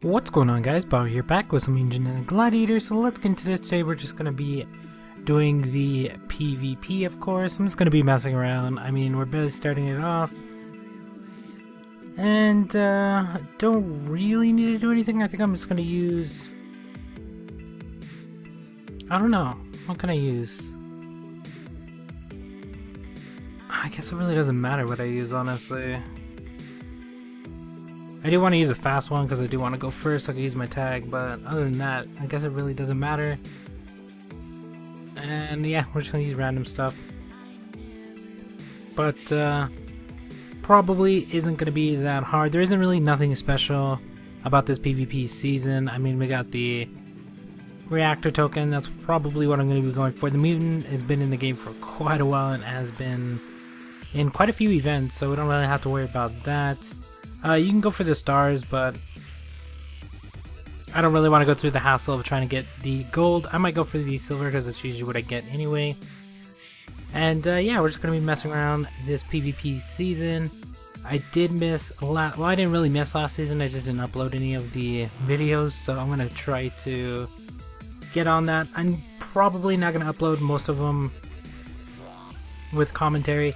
What's going on, guys? Bao here, back with some Mutant and Gladiators. So let's get into this. Today we're just going to be doing the PvP, of course. I'm just going to be messing around. I mean, we're barely starting it off. And, don't really need to do anything. I think I'm just going to use... I don't know. What can I use? I guess it really doesn't matter what I use, honestly. I do want to use a fast one because I do want to go first. I can use my tag, but other than that, I guess it really doesn't matter. And yeah, we're just going to use random stuff. But probably isn't going to be that hard. There isn't really nothing special about this PvP season. I mean, we got the reactor token. That's probably what I'm going to be going for. The Mutant has been in the game for quite a while and has been in quite a few events, so we don't really have to worry about that. You can go for the stars, but I don't really want to go through the hassle of trying to get the gold. I might go for the silver because it's usually what I get anyway. And yeah, we're just going to be messing around this PvP season. I did miss well, I didn't really miss last season. I just didn't upload any of the videos, so I'm going to try to get on that. I'm probably not going to upload most of them with commentary,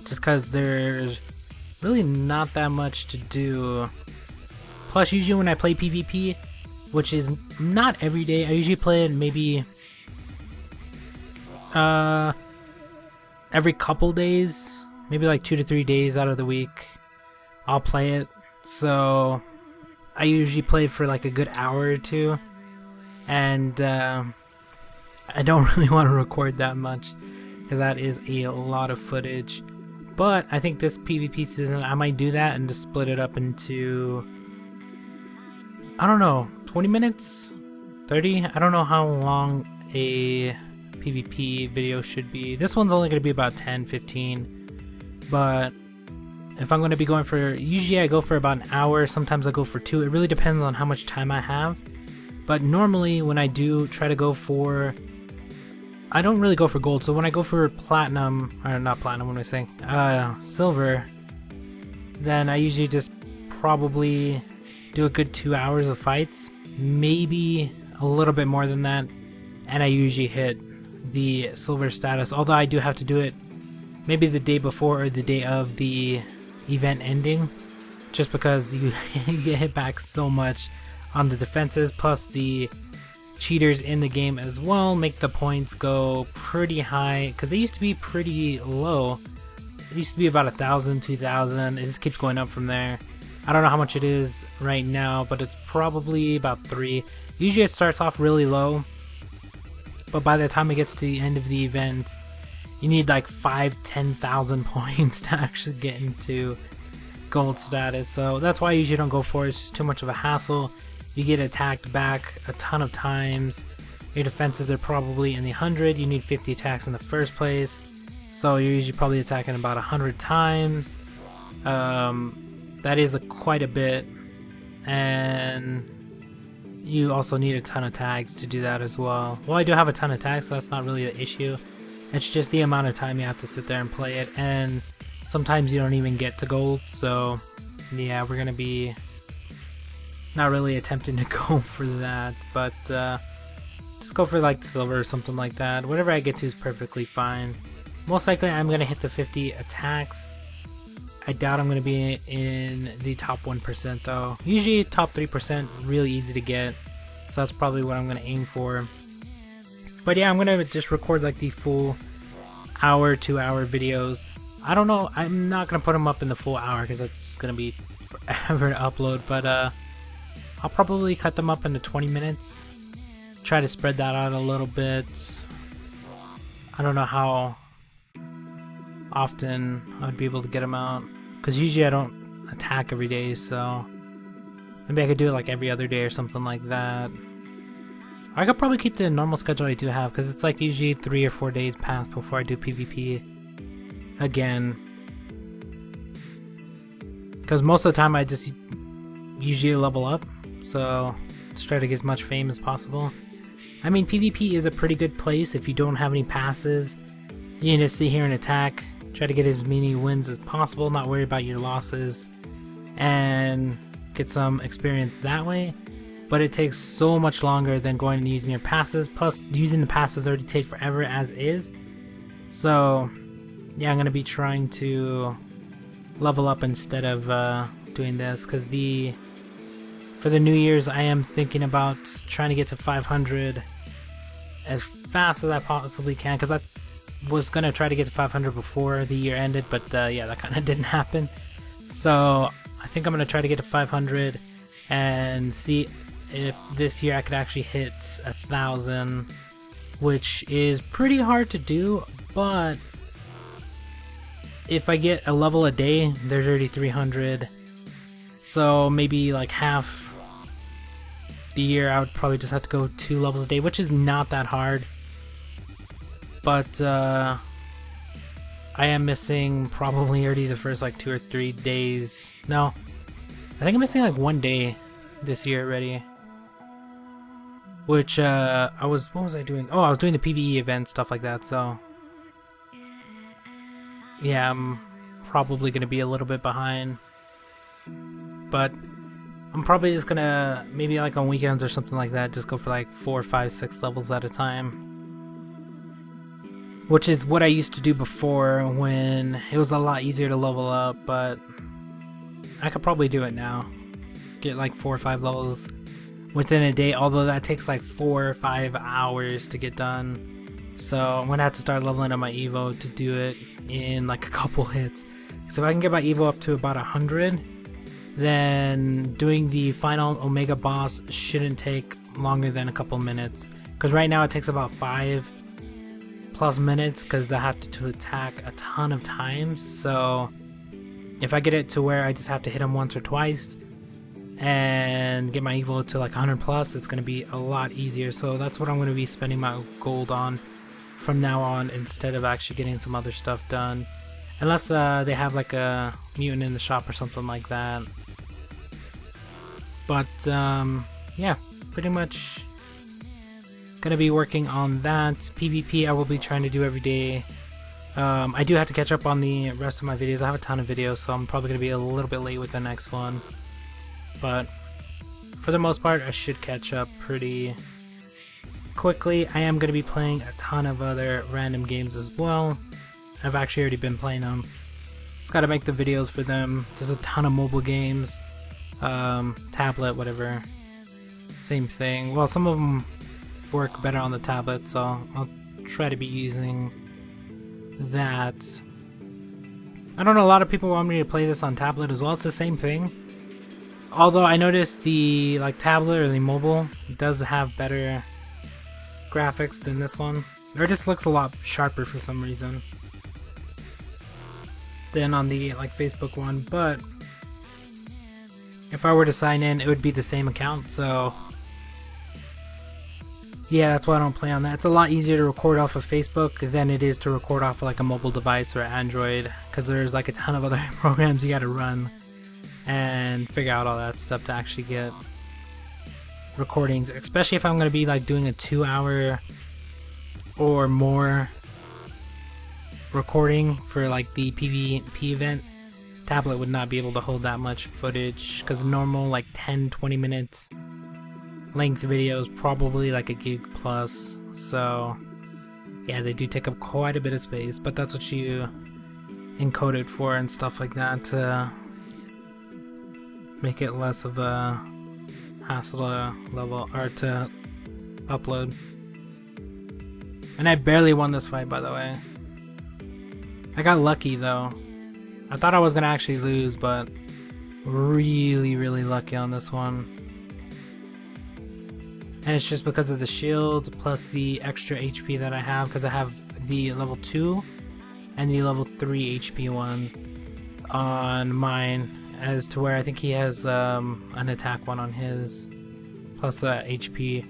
just because there's really not that much to do. Plus, usually when I play PvP, which is not every day, I usually play it maybe every couple days, maybe like 2 to 3 days out of the week I'll play it. So I usually play for like a good hour or two, and I don't really want to record that much because that is a lot of footage. But I think this PvP season, I might do that and just split it up into, I don't know, 20 minutes? 30? I don't know how long a PvP video should be. This one's only going to be about 10, 15. But if I'm going to be going for, usually I go for about an hour, sometimes I go for 2. It really depends on how much time I have. But normally when I do try to go for, I don't really go for gold, so when I go for platinum, or not platinum, what am I saying? Silver, then I usually just probably do a good 2 hours of fights, maybe a little bit more than that, and I usually hit the silver status, although I do have to do it maybe the day before or the day of the event ending, just because you get hit back so much on the defenses, plus the cheaters in the game as well make the points go pretty high, because they used to be pretty low. It used to be about 1,000, 2,000. It just keeps going up from there. I don't know how much it is right now, but it's probably about 3. Usually it starts off really low, but by the time it gets to the end of the event, you need like 5,000-10,000 points to actually get into gold status. So that's why I usually don't go for it. It's just too much of a hassle. You get attacked back a ton of times. Your defenses are probably in the 100. You need 50 attacks in the first place, so you're usually probably attacking about 100 times. That is quite a bit, and you also need a ton of tags to do that as well. Well, I do have a ton of tags, so that's not really the issue. It's just the amount of time you have to sit there and play it, and sometimes you don't even get to gold. So yeah, we're gonna be not really attempting to go for that, but just go for like silver or something like that. Whatever I get to is perfectly fine. Most likely I'm going to hit the 50 attacks. I doubt I'm going to be in the top 1% though. Usually top 3% really easy to get, so that's probably what I'm going to aim for. But yeah, I'm going to just record like the full hour, 2 hour videos. I don't know, I'm not going to put them up in the full hour because that's going to be forever to upload, but I'll probably cut them up into 20 minutes. Try to spread that out a little bit. I don't know how often I'd be able to get them out, because usually I don't attack every day, so maybe I could do it like every other day or something like that. I could probably keep the normal schedule I do have, because it's like usually 3 or 4 days pass before I do PvP again. Because most of the time I just usually level up, so just try to get as much fame as possible. I mean, PvP is a pretty good place if you don't have any passes. You can just sit here and attack, try to get as many wins as possible, not worry about your losses, and get some experience that way, but it takes so much longer than going and using your passes, plus using the passes already take forever as is. So yeah, I'm gonna be trying to level up instead of doing this, because for the New Year's I am thinking about trying to get to 500 as fast as I possibly can, because I was gonna try to get to 500 before the year ended, but yeah, that kind of didn't happen. So I think I'm gonna try to get to 500 and see if this year I could actually hit 1,000, which is pretty hard to do, but if I get a level a day, there's already 300, so maybe like half the year I would probably just have to go 2 levels a day, which is not that hard. But I am missing probably already the first like 2 or 3 days. No, I think I'm missing like 1 day this year already. Which what was I doing? Oh, I was doing the PvE event, stuff like that. So yeah, I'm probably gonna be a little bit behind. But I'm probably just gonna, maybe like on weekends or something like that, just go for like 4, 5, 6 levels at a time. Which is what I used to do before, when it was a lot easier to level up, but I could probably do it now. Get like 4 or 5 levels within a day, although that takes like 4 or 5 hours to get done. So I'm gonna have to start leveling up my Evo to do it in like a couple hits. So if I can get my Evo up to about 100, then doing the final Omega boss shouldn't take longer than a couple minutes. Because right now it takes about 5+ minutes, because I have to attack a ton of times. So if I get it to where I just have to hit him once or twice and get my Evo to like 100+, it's going to be a lot easier. So that's what I'm going to be spending my gold on from now on, instead of actually getting some other stuff done. Unless they have like a mutant in the shop or something like that. But yeah, pretty much gonna be working on that. PvP I will be trying to do every day. I do have to catch up on the rest of my videos. I have a ton of videos, so I'm probably gonna be a little bit late with the next one. But for the most part, I should catch up pretty quickly. I am gonna be playing a ton of other random games as well. I've actually already been playing them. Just gotta make the videos for them. There's a ton of mobile games. Tablet, whatever, same thing. Well, some of them work better on the tablet, so I'll try to be using that. I don't know, a lot of people want me to play this on tablet as well. It's the same thing, although I noticed the like tablet or the mobile does have better graphics than this one, or it just looks a lot sharper for some reason than on the like Facebook one. But if I were to sign in, it would be the same account, so yeah, that's why I don't play on that. It's a lot easier to record off of Facebook than it is to record off of like a mobile device or Android, because there's like a ton of other programs you gotta run and figure out all that stuff to actually get recordings, especially if I'm gonna be like doing a 2-hour or more recording for like the PvP event. Tablet would not be able to hold that much footage, because normal like 10-20 minutes length videos probably like a gig plus. So yeah, they do take up quite a bit of space, but that's what you encode it for and stuff like that, to make it less of a hassle to level or to upload. And I barely won this fight, by the way. I got lucky though. I thought I was gonna actually lose, but really lucky on this one. And it's just because of the shield plus the extra HP that I have, because I have the level 2 and the level 3 HP one on mine, as to where I think he has an attack one on his plus HP.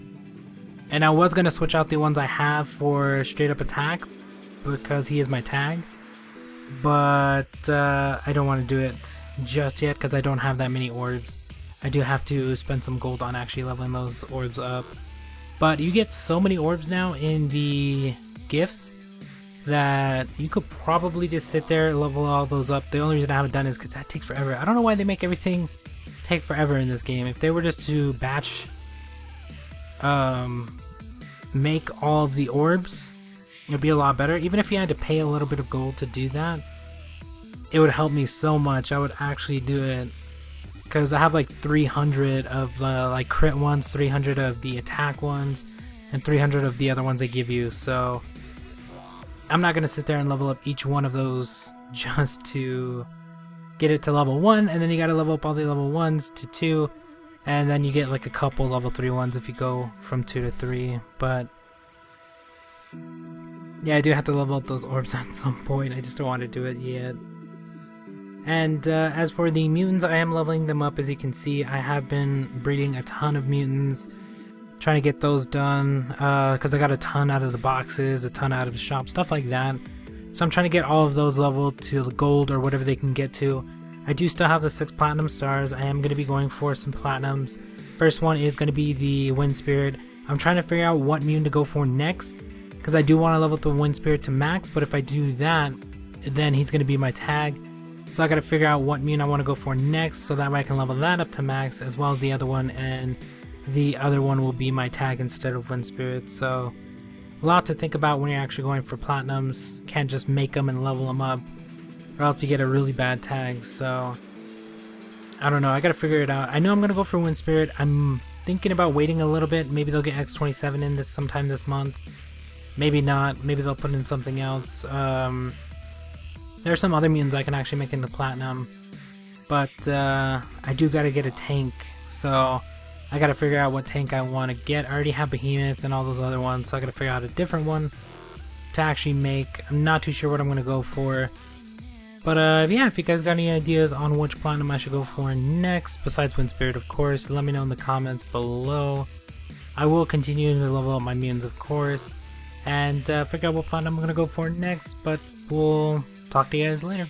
And I was gonna switch out the ones I have for straight up attack because he is my tag. But I don't want to do it just yet because I don't have that many orbs. I do have to spend some gold on actually leveling those orbs up. But you get so many orbs now in the gifts that you could probably just sit there and level all those up. The only reason I haven't done is because that takes forever. I don't know why they make everything take forever in this game. If they were just to batch make all of the orbs, it'd be a lot better. Even if you had to pay a little bit of gold to do that, it would help me so much. I would actually do it, because I have like 300 of like crit ones, 300 of the attack ones, and 300 of the other ones they give you. So I'm not gonna sit there and level up each one of those just to get it to level 1, and then you gotta level up all the level 1s to 2, and then you get like a couple level 3 ones if you go from 2 to 3. But yeah, I do have to level up those orbs at some point. I just don't want to do it yet. And as for the mutants, I am leveling them up. As you can see, I have been breeding a ton of mutants, trying to get those done, because I got a ton out of the boxes, a ton out of the shop, stuff like that. So I'm trying to get all of those leveled to the gold or whatever they can get to. I do still have the 6 platinum stars. I am going to be going for some platinums. First one is going to be the Wind Spirit. I'm trying to figure out what mutant to go for next, because I do want to level up the Wind Spirit to max, but if I do that, then he's going to be my tag. So I gotta figure out what mutant I want to go for next, so that way I can level that up to max, as well as the other one, and the other one will be my tag instead of Wind Spirit. So a lot to think about when you're actually going for platinums. Can't just make them and level them up, or else you get a really bad tag. So I don't know, I gotta figure it out. I know I'm gonna go for Wind Spirit. I'm thinking about waiting a little bit. Maybe they'll get X27 in this sometime this month. Maybe not. Maybe they'll put in something else. There are some other mutants I can actually make into platinum, but I do gotta get a tank, so I gotta figure out what tank I want to get. I already have Behemoth and all those other ones, so I gotta figure out a different one to actually make. I'm not too sure what I'm gonna go for, but yeah, if you guys got any ideas on which platinum I should go for next, besides Wind Spirit of course, let me know in the comments below. I will continue to level up my mutants of course, and figure out what platinum I'm gonna go for next, but we'll talk to you guys later.